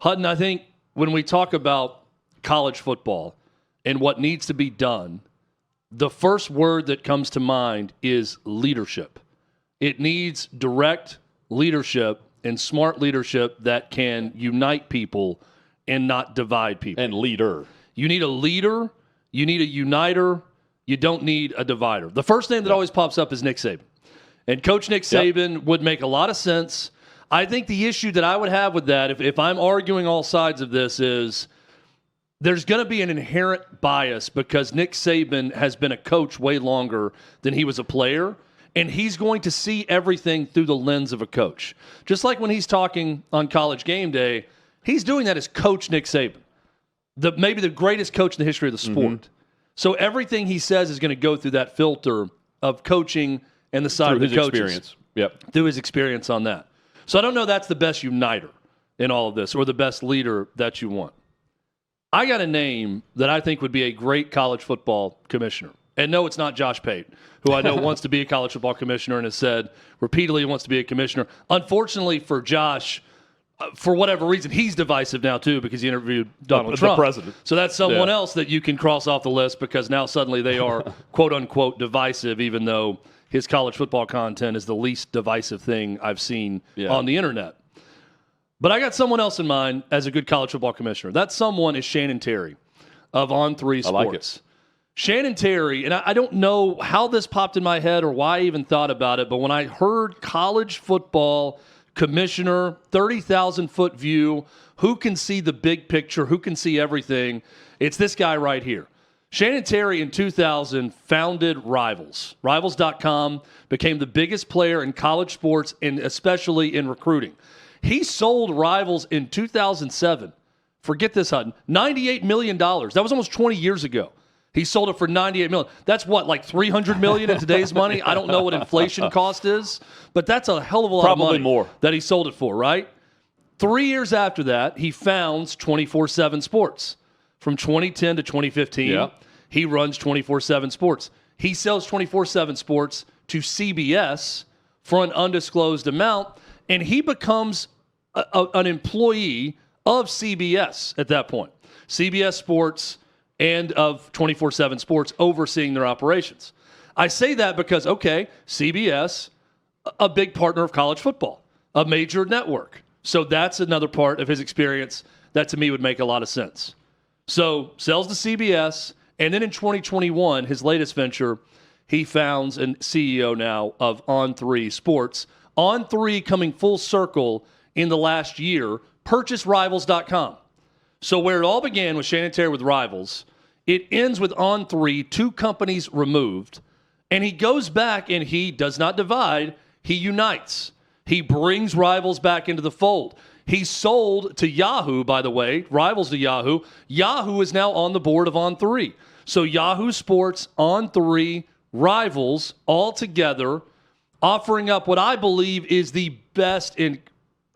Hutton, I think when we talk about college football and what needs to be done, the first word that comes to mind is leadership. It needs direct leadership and smart leadership that can unite people and not divide people. And leader. You need a leader. You need a uniter. You don't need a divider. The first name that always pops up is Nick Saban. And Coach Nick Saban would make a lot of sense. I think the issue that I would have with that, if I'm arguing all sides of this, is there's going to be an inherent bias because Nick Saban has been a coach way longer than he was a player, and he's going to see everything through the lens of a coach. Just like when he's talking on College Game Day, he's doing that as Coach Nick Saban, maybe the greatest coach in the history of the sport. Mm-hmm. So everything he says is going to go through that filter of coaching and the side through of the his coaches. Experience. Yep. Through his experience on that. So I don't know that's the best uniter in all of this or the best leader that you want. I got a name that I think would be a great college football commissioner. And no, it's not Josh Pate, who I know wants to be a college football commissioner and has said repeatedly he wants to be a commissioner. Unfortunately for Josh, for whatever reason, he's divisive now too because he interviewed Donald Trump. The president. So that's someone else that you can cross off the list because now suddenly they are quote-unquote divisive, even though his college football content is the least divisive thing I've seen on the internet. But I got someone else in mind as a good college football commissioner. That someone is Shannon Terry of On3 Sports. I like it. Shannon Terry, and I don't know how this popped in my head or why I even thought about it, but when I heard college football commissioner, 30,000-foot view, who can see the big picture, who can see everything, it's this guy right here. Shannon Terry in 2000 founded Rivals. Rivals.com became the biggest player in college sports and especially in recruiting. He sold Rivals in 2007. Forget this, Hutton. $98 million. That was almost 20 years ago. He sold it for $98 million. That's what, like $300 million in today's money? I don't know what inflation cost is, but that's a hell of a lot of money more that he sold it for, right? 3 years after that, he founds 24/7 Sports. From 2010 to 2015, he runs 24/7 Sports. He sells 24/7 Sports to CBS for an undisclosed amount, and he becomes an employee of CBS at that point. CBS Sports and of 24/7 Sports overseeing their operations. I say that because, okay, CBS, a big partner of college football, a major network. So that's another part of his experience that to me would make a lot of sense. So sells to CBS, and then in 2021, his latest venture, he founds and CEO now of On3 Sports. On3 coming full circle in the last year, purchased Rivals.com. So where it all began with Shannon Terry with Rivals, it ends with On3, two companies removed, and he goes back and he does not divide, he unites. He brings Rivals back into the fold. He sold to Yahoo, by the way, Rivals to Yahoo. Yahoo is now on the board of On3. So Yahoo Sports, On3, Rivals, all together, offering up what I believe is the best in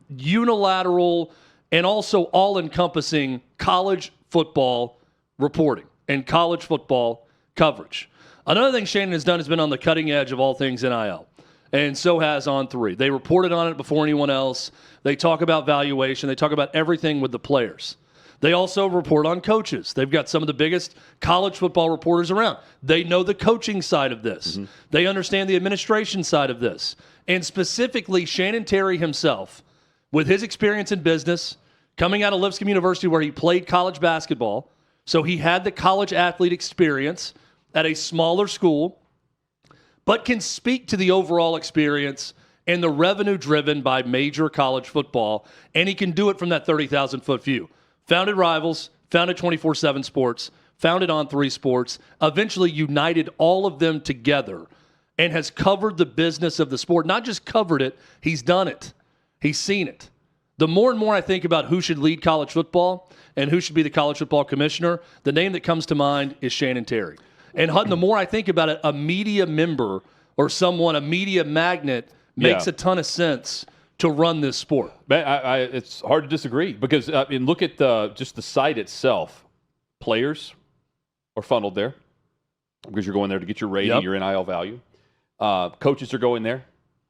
unilateral and also all-encompassing college football reporting and college football coverage. Another thing Shannon has done has been on the cutting edge of all things NIL, and so has On3. They reported on it before anyone else. They talk about valuation. They talk about everything with the players. They also report on coaches. They've got some of the biggest college football reporters around. They know the coaching side of this. Mm-hmm. They understand the administration side of this. And specifically, Shannon Terry himself, with his experience in business, coming out of Lipscomb University where he played college basketball, so he had the college athlete experience at a smaller school, but can speak to the overall experience and the revenue driven by major college football, and he can do it from that 30,000-foot view. Founded Rivals, founded 24/7 Sports, founded On3 Sports, eventually united all of them together and has covered the business of the sport. Not just covered it, he's done it. He's seen it. The more and more I think about who should lead college football and who should be the college football commissioner, the name that comes to mind is Shannon Terry. And Hutton, the more I think about it, a media member or someone, a media magnate, makes a ton of sense to run this sport. It's hard to disagree because look at just the site itself. Players are funneled there because you're going there to get your rating, your NIL value. Coaches are going there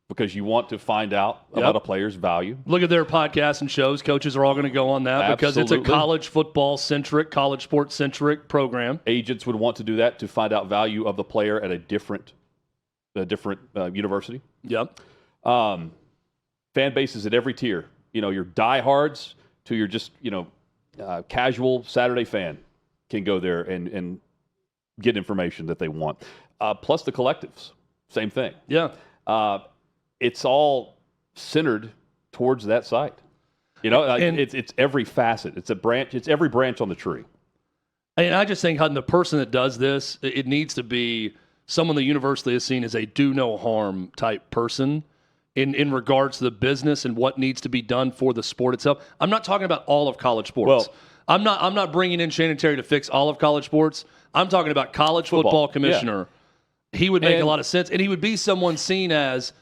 because you want to find out about a player's value. Look at their podcasts and shows. Coaches are all going to go on that because it's a college football-centric, college sports-centric program. Agents would want to do that to find out value of the player at a different university. Yep. Fan bases at every tier. Your diehards to your just, casual Saturday fan can go there and get information that they want. Plus the collectives, same thing. Yeah. It's all centered towards that site. It's every facet. It's a branch. It's every branch on the tree. And I just think, Hutton, the person that does this, it needs to be someone the university has seen as a do no harm type person in regards to the business and what needs to be done for the sport itself. I'm not talking about all of college sports. Well, I'm not bringing in Shannon Terry to fix all of college sports. I'm talking about college football commissioner. Yeah. He would make a lot of sense, and he would be someone seen as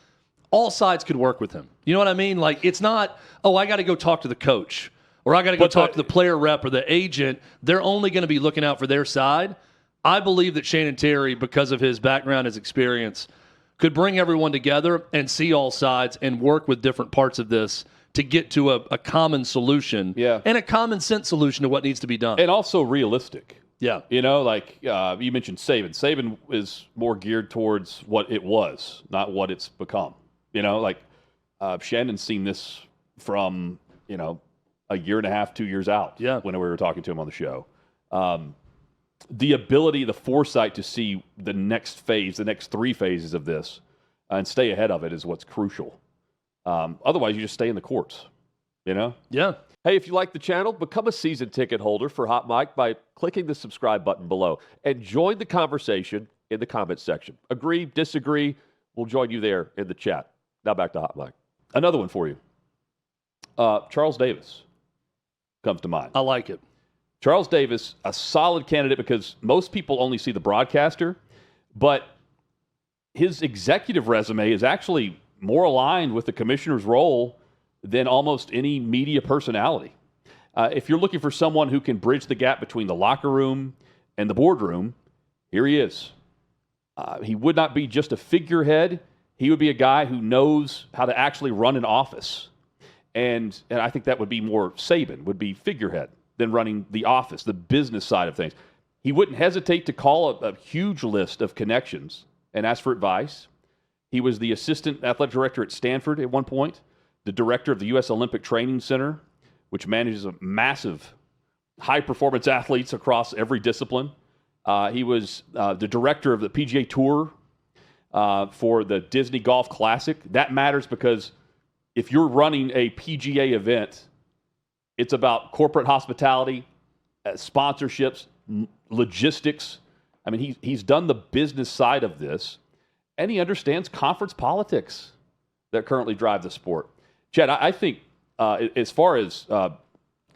all sides could work with him. You know what I mean? Like, it's not, I got to go talk to the coach, or I got to go talk to the player rep or the agent. They're only going to be looking out for their side. I believe that Shannon Terry, because of his background, his experience, could bring everyone together and see all sides and work with different parts of this to get to a common solution and a common sense solution to what needs to be done. And also realistic. Yeah. You mentioned Saban. Saban is more geared towards what it was, not what it's become. Shannon's seen this from, a year and a half, 2 years out when we were talking to him on the show. The ability, the foresight to see the next phase, the next 3 phases of this and stay ahead of it is what's crucial. Otherwise, you just stay in the courts, Yeah. Hey, if you like the channel, become a season ticket holder for Hot Mic by clicking the subscribe button below and join the conversation in the comments section. Agree, disagree, we'll join you there in the chat. Now back to Hot Mic. Another one for you. Charles Davis comes to mind. I like it. Charles Davis, a solid candidate because most people only see the broadcaster, but his executive resume is actually more aligned with the commissioner's role than almost any media personality. If you're looking for someone who can bridge the gap between the locker room and the boardroom, here he is. He would not be just a figurehead. He would be a guy who knows how to actually run an office. And I think that would be more Saban, would be figurehead than running the office, the business side of things. He wouldn't hesitate to call a huge list of connections and ask for advice. He was the assistant athletic director at Stanford at one point, the director of the U.S. Olympic Training Center, which manages a massive high-performance athletes across every discipline. He was the director of the PGA Tour for the Disney Golf Classic. That matters because if you're running a PGA event, it's about corporate hospitality, sponsorships, logistics. I mean, he's done the business side of this, and he understands conference politics that currently drive the sport. Chad, I think as far as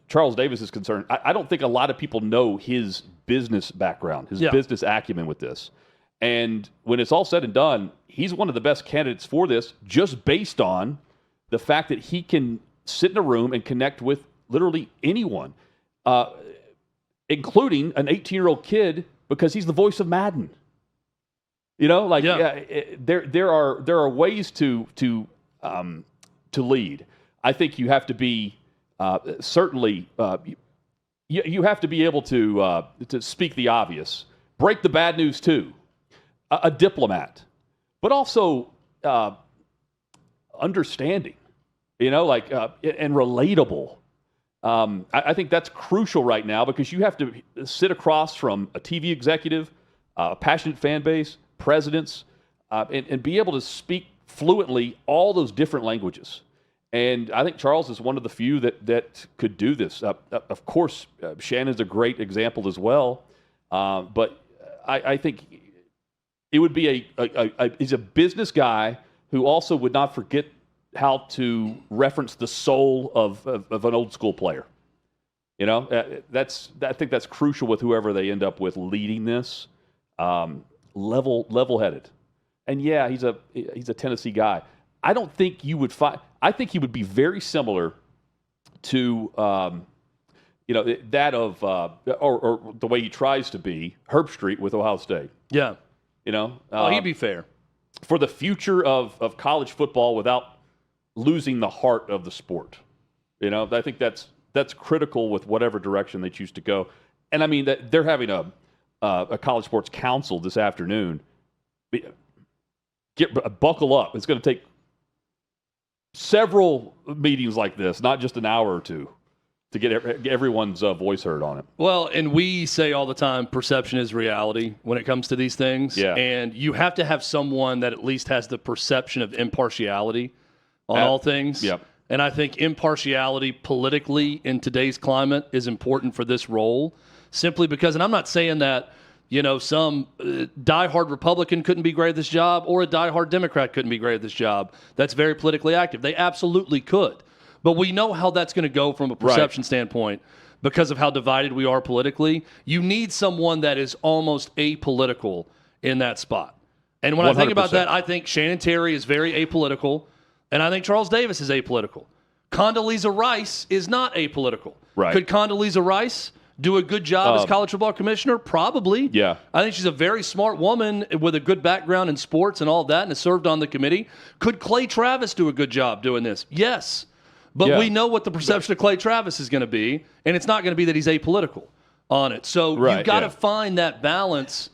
Charles Davis is concerned, I don't think a lot of people know his business background, his business acumen with this. And when it's all said and done, he's one of the best candidates for this just based on the fact that he can sit in a room and connect with literally anyone, including an 18-year-old kid, because he's the voice of Madden. There are ways to lead. I think you have to be certainly you have to be able to speak the obvious, break the bad news too, a diplomat, but also understanding, and relatable. I think that's crucial right now because you have to sit across from a TV executive, a passionate fan base, presidents, and be able to speak fluently all those different languages. And I think Charles is one of the few that could do this. Of course, Shannon's a great example as well. But I think it would be he's a business guy who also would not forget how to reference the soul of an old school player. I think that's crucial with whoever they end up with leading this. Level-headed, and he's a Tennessee guy. I don't think you would find. I think he would be very similar to that of or the way he tries to be Herb Street with Ohio State. Yeah, he'd be fair. for the future of college football without losing the heart of the sport. You know, I think that's critical with whatever direction they choose to go. And I mean, that they're having a college sports council this afternoon. Buckle up. It's going to take several meetings like this, not just an hour or two, to get everyone's voice heard on it. Well, and we say all the time, perception is reality when it comes to these things. Yeah. And you have to have someone that at least has the perception of impartiality on all things. Yep. And I think impartiality politically in today's climate is important for this role, simply because, and I'm not saying that, you know, some diehard Republican couldn't be great at this job or a diehard Democrat couldn't be great at this job. That's very politically active. They absolutely could. But we know how that's going to go from a perception standpoint because of how divided we are politically. You need someone that is almost apolitical in that spot. And when 100%. I think about that, I think Shannon Terry is very apolitical, and I think Charles Davis is apolitical. Condoleezza Rice is not apolitical. Right. Could Condoleezza Rice do a good job as college football commissioner? Probably. Yeah. I think she's a very smart woman with a good background in sports and all that, and has served on the committee. Could Clay Travis do a good job doing this? Yes. But we know what the perception of Clay Travis is going to be, and it's not going to be that he's apolitical on it. So you've got to find that balance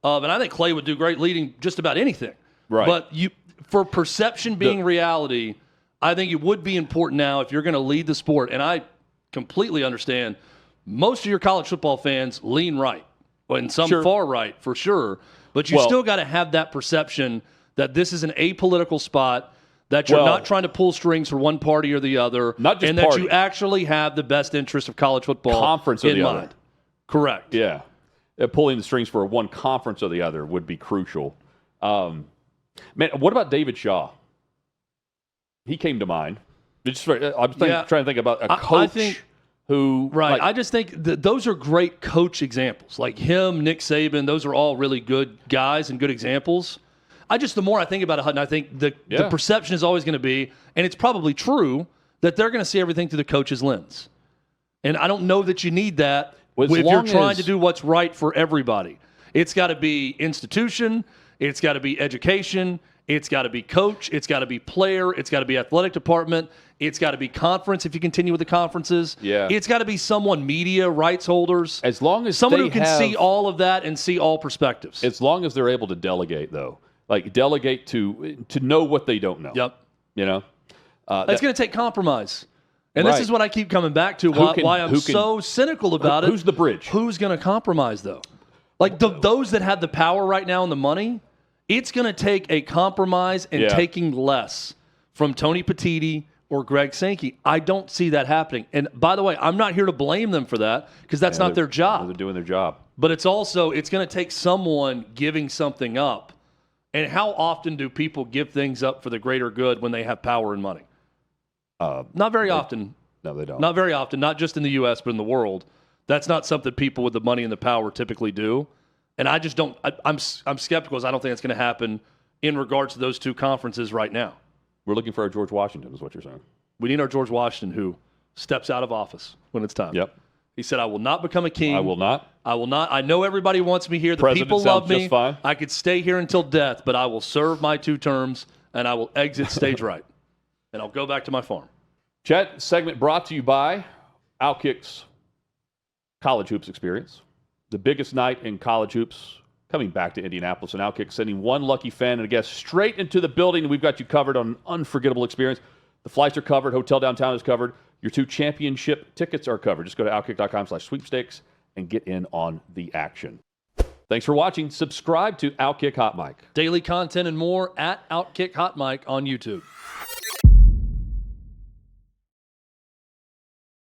of, and I think Clay would do great leading just about anything. Right. But for perception being reality, I think it would be important now if you're going to lead the sport, and I completely understand most of your college football fans lean right, and some far right for sure, but you still got to have that perception that this is an apolitical spot, that you're not trying to pull strings for one party or the other, not just and party. that you actually have the best interest of college football conference or in the mind. other. Correct. Yeah. Pulling the strings for one conference or the other would be crucial. Man, what about David Shaw? He came to mind. I'm trying to think about a coach who... Right. I just think that those are great coach examples. Like him, Nick Saban, those are all really good guys and good examples. The more I think about it, Hutton, I think the perception is always going to be, and it's probably true, that they're going to see everything through the coach's lens. And I don't know that you need that if you're trying to do what's right for everybody. It's got to be institution, it's got to be education, it's got to be coach, it's got to be player, it's got to be athletic department, it's got to be conference if you continue with the conferences. Yeah. It's got to be someone, media, rights holders. As long as someone who can see all of that and see all perspectives. As long as they're able to delegate, though. Like delegate to know what they don't know. Yep. You know? It's going to take compromise. And this is what I keep coming back to, why I'm so cynical about it. Who's the bridge? Who's going to compromise, though? Like those that have the power right now and the money, it's going to take a compromise and taking less from Tony Petitti or Greg Sankey. I don't see that happening. And by the way, I'm not here to blame them for that because that's not their job. They're doing their job. But it's going to take someone giving something up. And how often do people give things up for the greater good when they have power and money? Not very often. No, they don't. Not very often, not just in the U.S., but in the world. That's not something people with the money and the power typically do. And I just don't – I'm skeptical because I don't think it's going to happen in regards to those two conferences right now. We're looking for our George Washington is what you're saying. We need our George Washington who steps out of office when it's time. Yep. He said, I will not become a king. I will not. I will not. I know everybody wants me here. The President people love sounds me. just fine. I could stay here until death, but I will serve my 2 terms, and I will exit stage right. And I'll go back to my farm. Chet, segment brought to you by Outkick's College Hoops Experience. The biggest night in college hoops coming back to Indianapolis, and Outkick sending one lucky fan and a guest straight into the building. We've got you covered on an unforgettable experience. The flights are covered. Hotel downtown is covered. Your 2 championship tickets are covered. Just go to outkick.com/sweepstakes and get in on the action. Thanks for watching. Subscribe to Outkick Hot Mic. Daily content and more at Outkick Hot Mic on YouTube.